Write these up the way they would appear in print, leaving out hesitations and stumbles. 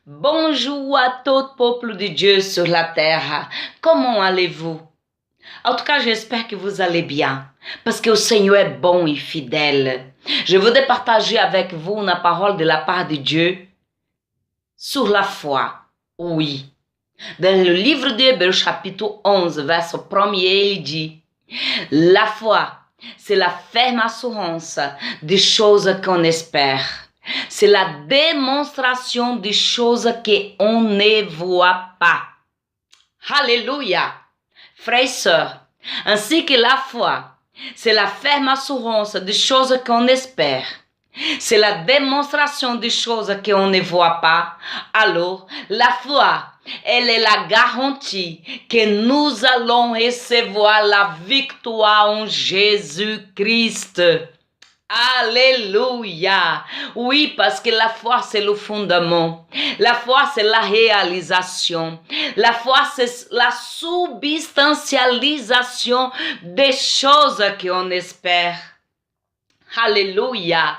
Bonjour à tout peuple de Dieu sur la terre. Comment allez-vous? En tout cas, j'espère que vous allez bien, parce que le Seigneur est bon et fidèle. Je voudrais partager avec vous une parole de la part de Dieu sur la foi. Oui. Dans le livre d'Hébreux, chapitre 11, verset 1er, il dit: la foi, c'est la ferme assurance des choses qu'on espère. C'est la démonstration des choses qu'on ne voit pas. Alléluia. Frères et sœurs, ainsi que la foi, c'est la ferme assurance des choses qu'on espère. C'est la démonstration des choses qu'on ne voit pas. Alors, la foi, elle est la garantie que nous allons recevoir la victoire en Jésus-Christ. Alléluia. Oui, parce que la foi, c'est le fondement. La foi, c'est la réalisation. La foi, c'est la substantialisation des choses qu'on espère. Alléluia,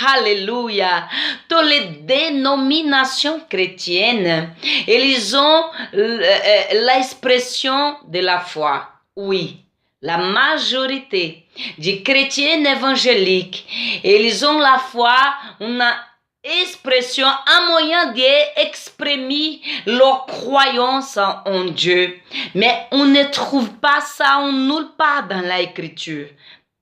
alléluia. Toutes les dénominations chrétiennes, ils ont l'expression de la foi. Oui, la majorité des chrétiens évangéliques, ils ont la foi, une expression, un moyen d'exprimer leur croyance en Dieu. Mais on ne trouve pas ça en nulle part dans l'Écriture.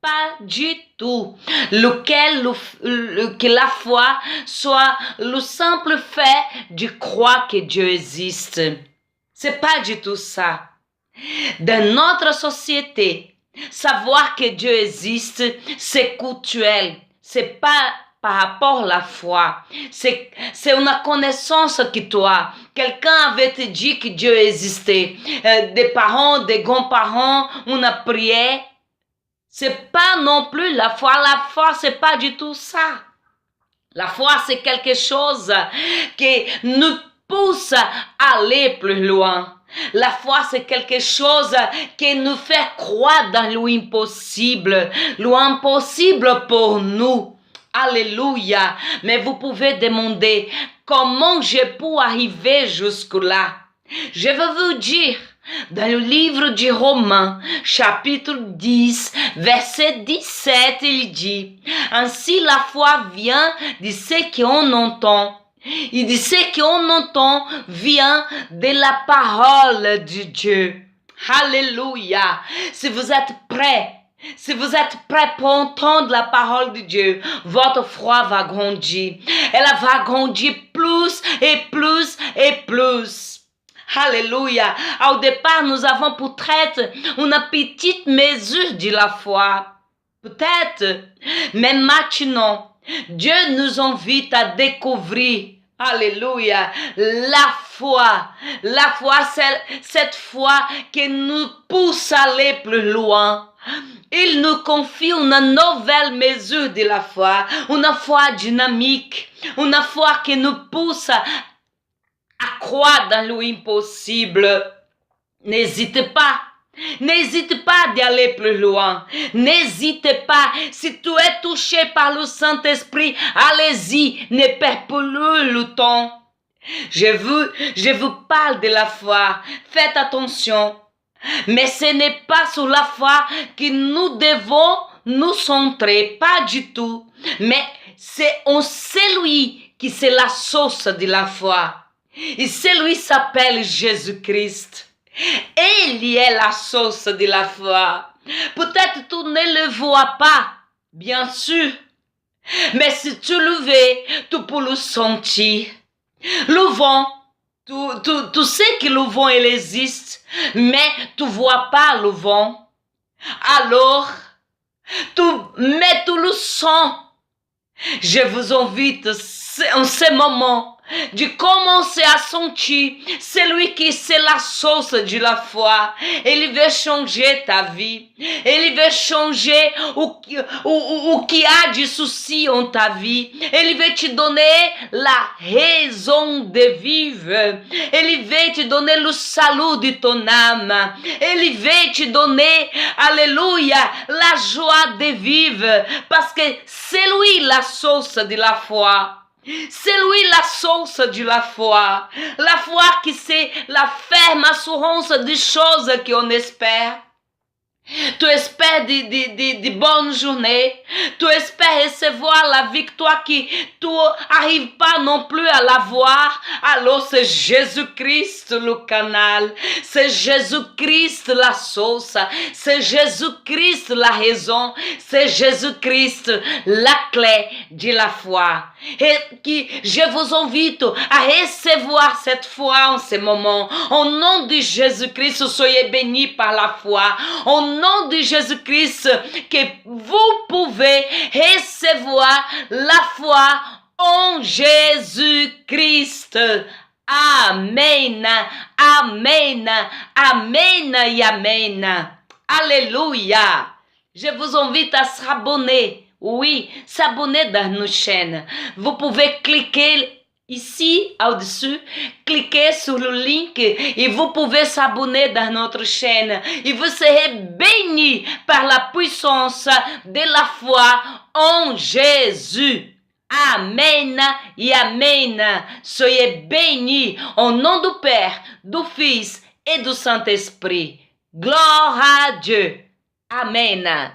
Pas du tout. Que la foi soit le simple fait de croire que Dieu existe. C'est pas du tout ça. Dans notre société, savoir que Dieu existe, c'est culturel. C'est pas par rapport à la foi. C'est une connaissance que tu as. Quelqu'un avait te dit que Dieu existait. Des parents, des grands-parents, une prière. C'est pas non plus la foi. La foi, c'est pas du tout ça. La foi, c'est quelque chose qui nous pousse à aller plus loin. La foi, c'est quelque chose qui nous fait croire dans l'impossible. L'impossible pour nous. Alléluia. Mais vous pouvez demander comment je peux arriver jusque-là. Je vais vous dire, dans le livre de Romains, chapitre 10, verset 17, il dit: ainsi la foi vient de ce qu'on entend. Et de ce qu'on entend vient de la parole de Dieu. Alléluia. Si vous êtes prêts pour entendre la parole de Dieu, votre foi va grandir. Elle va grandir plus et plus et plus. Alléluia. Au départ, nous avons peut-être une petite mesure de la foi. Peut-être. Mais maintenant, Dieu nous invite à découvrir, alléluia, la foi. La foi, c'est cette foi qui nous pousse à aller plus loin. Il nous confie une nouvelle mesure de la foi, une foi dynamique, une foi qui nous pousse à croire dans l'impossible. N'hésitez pas. N'hésite pas d'aller plus loin. N'hésite pas. Si tu es touché par le Saint-Esprit, allez-y. Ne perds plus le temps. Je vous parle de la foi. Faites attention. Mais ce n'est pas sur la foi que nous devons nous centrer. Pas du tout. Mais c'est en celui qui c'est la source de la foi. Et celui s'appelle Jésus-Christ. Il est la source de la foi. Peut-être tu ne le vois pas, bien sûr. Mais si tu le veux, tu peux le sentir. Le vent, tu sais que le vent il existe, mais tu ne vois pas le vent. Alors, tu le sens. Je vous invite en ce moment de commencer à sentir celui qui c'est la source de la foi. Il veut changer ta vie. Il veut changer ou qui a du souci en ta vie. Il veut te donner la raison de vivre. Il veut te donner le salut de ton âme. Il veut te donner, alléluia, la joie de vivre. Parce que c'est lui la source de la foi. C'est lui la source de la foi. La foi qui c'est la ferme assurance des choses qu'on espère. Tu espères de bonnes journées. Tu espères recevoir la victoire qui tu n'arrives pas non plus à la voir. Alors c'est Jésus-Christ le canal. C'est Jésus-Christ la source. C'est Jésus-Christ la raison. C'est Jésus-Christ la clé de la foi. Et que je vous invite à recevoir cette foi en ce moment. Au nom de Jésus-Christ, soyez bénis par la foi. Au nom de Jésus-Christ, que vous pouvez recevoir la foi en Jésus-Christ. Amen, amen, amen et amen. Alléluia. Je vous invite à s'abonner. Oui, s'abonner dans nos chaînes. Vous pouvez cliquer ici, au-dessus, cliquez sur le link et vous pouvez s'abonner dans notre chaîne. Et vous serez bénis par la puissance de la foi en Jésus. Amen et amen. Soyez bénis au nom du Père, du Fils et du Saint-Esprit. Gloire à Dieu. Amen.